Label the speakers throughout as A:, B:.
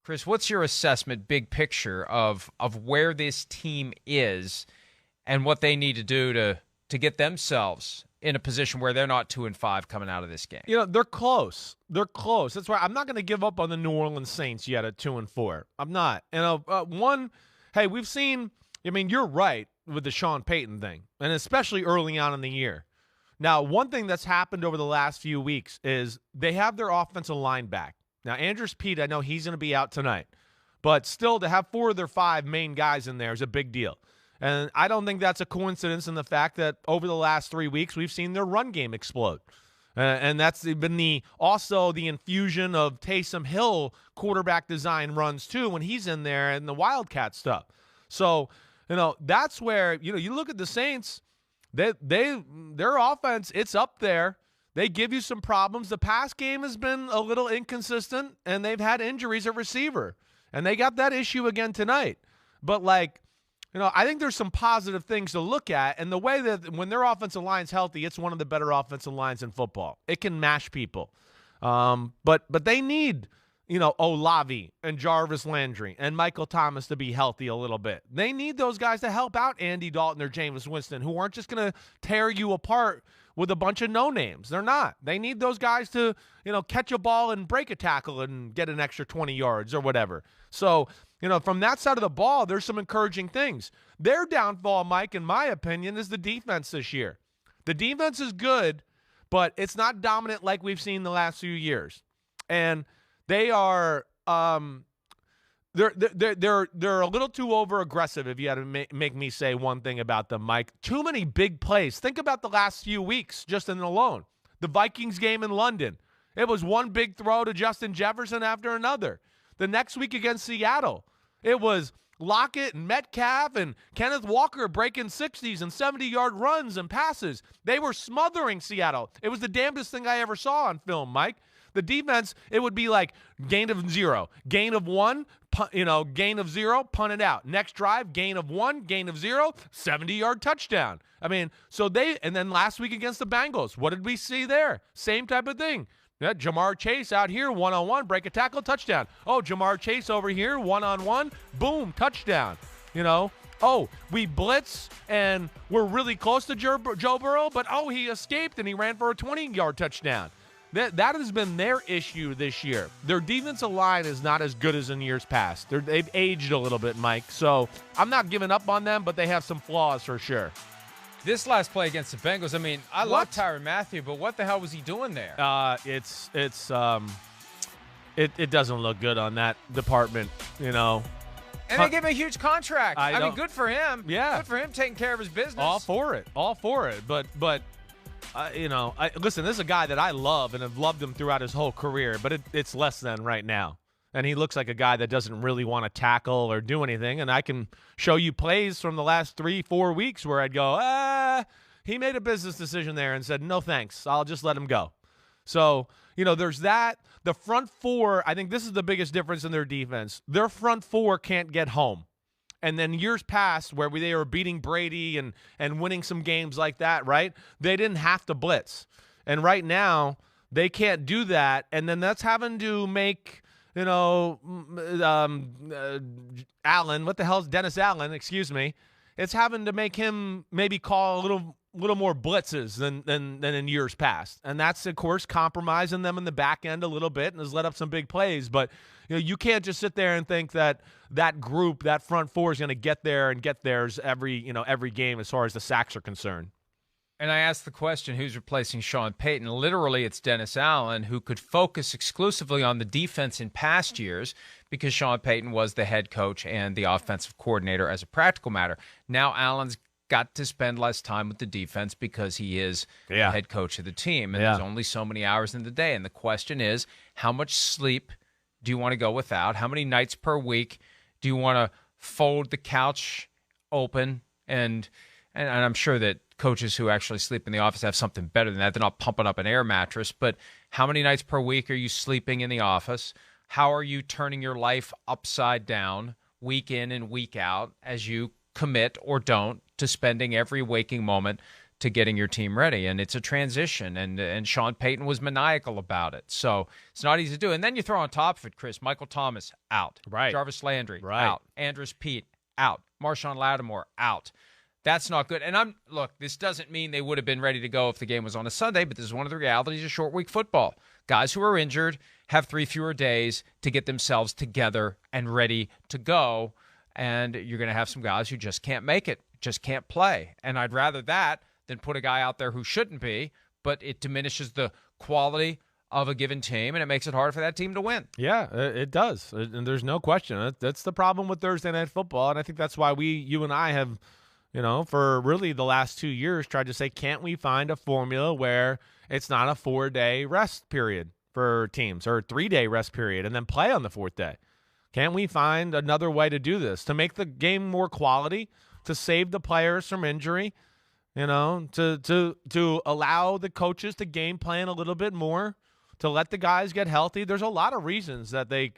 A: Chris, what's your assessment, big picture, of where this team is and what they need to do to get themselves in a position where they're not 2-5 coming out of this game?
B: They're close. They're close. That's why I'm not going to give up on the New Orleans Saints yet at 2-4. I'm not. Hey, we've seen. I mean, you're right with the Sean Payton thing, and especially early on in the year. Now, one thing that's happened over the last few weeks is they have their offensive line back. Now, Andrews Pete, I know he's going to be out tonight, but still to have 4 of their 5 main guys in there is a big deal. And I don't think that's a coincidence in the fact that over the last 3 weeks, we've seen their run game explode. And that's been also the infusion of Taysom Hill quarterback design runs too when he's in there and the Wildcat stuff. So, that's where, you look at the Saints, their offense, it's up there. They give you some problems. The pass game has been a little inconsistent, and they've had injuries at receiver. And they got that issue again tonight. But, I think there's some positive things to look at. And the way that when their offensive line's healthy, it's one of the better offensive lines in football. It can mash people. But they need, Olavi and Jarvis Landry and Michael Thomas to be healthy a little bit. They need those guys to help out Andy Dalton or Jameis Winston, who aren't just going to tear you apart with a bunch of no-names. They're not. They need those guys to, catch a ball and break a tackle and get an extra 20 yards or whatever. So, from that side of the ball, there's some encouraging things. Their downfall, Mike, in my opinion, is the defense this year. The defense is good, but it's not dominant like we've seen the last few years. And they are they're a little too over-aggressive, if you had to make me say one thing about them, Mike. Too many big plays. Think about the last few weeks just in alone. The Vikings game in London. It was one big throw to Justin Jefferson after another. The next week against Seattle, it was Lockett and Metcalf and Kenneth Walker breaking 60s and 70-yard runs and passes. They were smothering Seattle. It was the damnedest thing I ever saw on film, Mike. The defense, it would be like gain of 0, gain of 1, gain of 0, punt it out. Next drive, gain of 1, gain of 0, 70-yard touchdown. I mean, and then last week against the Bengals, what did we see there? Same type of thing. Yeah, Jamar Chase out here, one-on-one, break a tackle, touchdown. Oh, Jamar Chase over here, one-on-one, boom, touchdown. We blitz and we're really close to Joe Burrow, but he escaped and he ran for a 20-yard touchdown. That has been their issue this year. Their defensive line is not as good as in years past. They've aged a little bit, Mike. So I'm not giving up on them, but they have some flaws for sure.
A: This last play against the Bengals, I love Tyrann Mathieu, but what the hell was he doing there?
B: It doesn't look good on that department,
A: And they gave him a huge contract. Good for him.
B: Yeah.
A: Good for him taking care of his business.
B: All for it. But listen, this is a guy that I love and have loved him throughout his whole career, but it's less than right now. And he looks like a guy that doesn't really want to tackle or do anything. And I can show you plays from the last 3-4 weeks where I'd go, he made a business decision there and said, no thanks, I'll just let him go. So, there's that. The front four, I think this is the biggest difference in their defense. Their front four can't get home. And then years past where they were beating Brady and winning some games like that, right? They didn't have to blitz. And right now, they can't do that. And then that's having to make, Allen, what the hell is Dennis Allen, excuse me. It's having to make him maybe call a little more blitzes than in years past. And that's, of course, compromising them in the back end a little bit and has let up some big plays. But you can't just sit there and think that group, that front four, is going to get there and get theirs every game as far as the sacks are concerned.
A: And I asked the question, who's replacing Sean Payton? Literally, it's Dennis Allen, who could focus exclusively on the defense in past years because Sean Payton was the head coach and the offensive coordinator as a practical matter. Now Allen's got to spend less time with the defense because he is the head coach of the team. And there's only so many hours in the day. And the question is, how much sleep do you want to go without? How many nights per week do you want to fold the couch open? And I'm sure that coaches who actually sleep in the office have something better than that. They're not pumping up an air mattress. But how many nights per week are you sleeping in the office? How are you turning your life upside down week in and week out as you commit or don't to spending every waking moment to getting your team ready, and it's a transition, and Sean Payton was maniacal about it. So it's not easy to do. And then you throw on top of it, Chris, Michael Thomas, out.
B: Right.
A: Jarvis Landry,
B: right.
A: out. Andrus Peat, out. Marshawn Lattimore, out. That's not good. And look, this doesn't mean they would have been ready to go if the game was on a Sunday, but this is one of the realities of short week football. Guys who are injured have 3 fewer days to get themselves together and ready to go, and you're going to have some guys who just can't make it, just can't play. And I'd rather that than put a guy out there who shouldn't be, but it diminishes the quality of a given team, and it makes it hard for that team to win.
B: Yeah, it does, and there's no question. That's the problem with Thursday Night Football, and I think that's why you and I have, for really the last 2 years tried to say, can't we find a formula where it's not a 4-day rest period for teams or a 3-day rest period and then play on the 4th day? Can't we find another way to do this, to make the game more quality, to save the players from injury? To allow the coaches to game plan a little bit more, to let the guys get healthy. There's a lot of reasons that they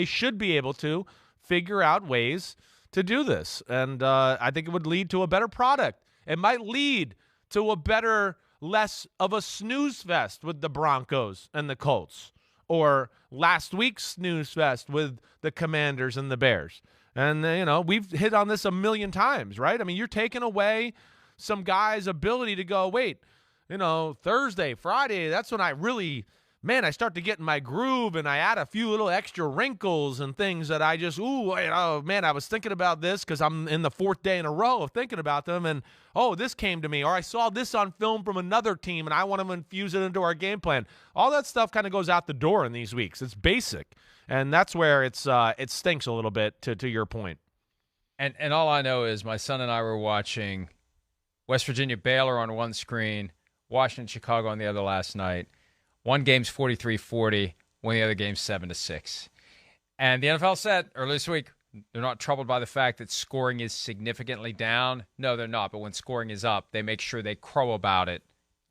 B: should be able to figure out ways to do this, and I think it would lead to a better product. It might lead to a better, less of a snooze fest with the Broncos and the Colts, or last week's snooze fest with the Commanders and the Bears. And, we've hit on this a million times, right? I mean, you're taking away some guys' ability to go, wait, Thursday, Friday, that's when I start to get in my groove, and I add a few little extra wrinkles and things that I just, I was thinking about this because I'm in the 4th day in a row of thinking about them, and, this came to me, or I saw this on film from another team, and I want to infuse it into our game plan. All that stuff kind of goes out the door in these weeks. It's basic. And that's where it stinks a little bit, to your point.
A: And all I know is my son and I were watching West Virginia Baylor on one screen, Washington Chicago on the other last night. One game's 43-40, one of the other game's 7-6. And the NFL said earlier this week they're not troubled by the fact that scoring is significantly down. No, they're not. But when scoring is up, they make sure they crow about it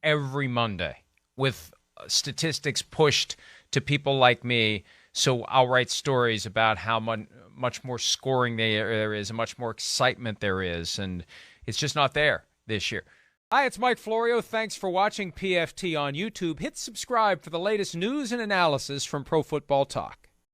A: every Monday with statistics pushed to people like me. So I'll write stories about how much more scoring there is and much more excitement there is. And it's just not there this year. Hi, it's Mike Florio. Thanks for watching PFT on YouTube. Hit subscribe for the latest news and analysis from Pro Football Talk.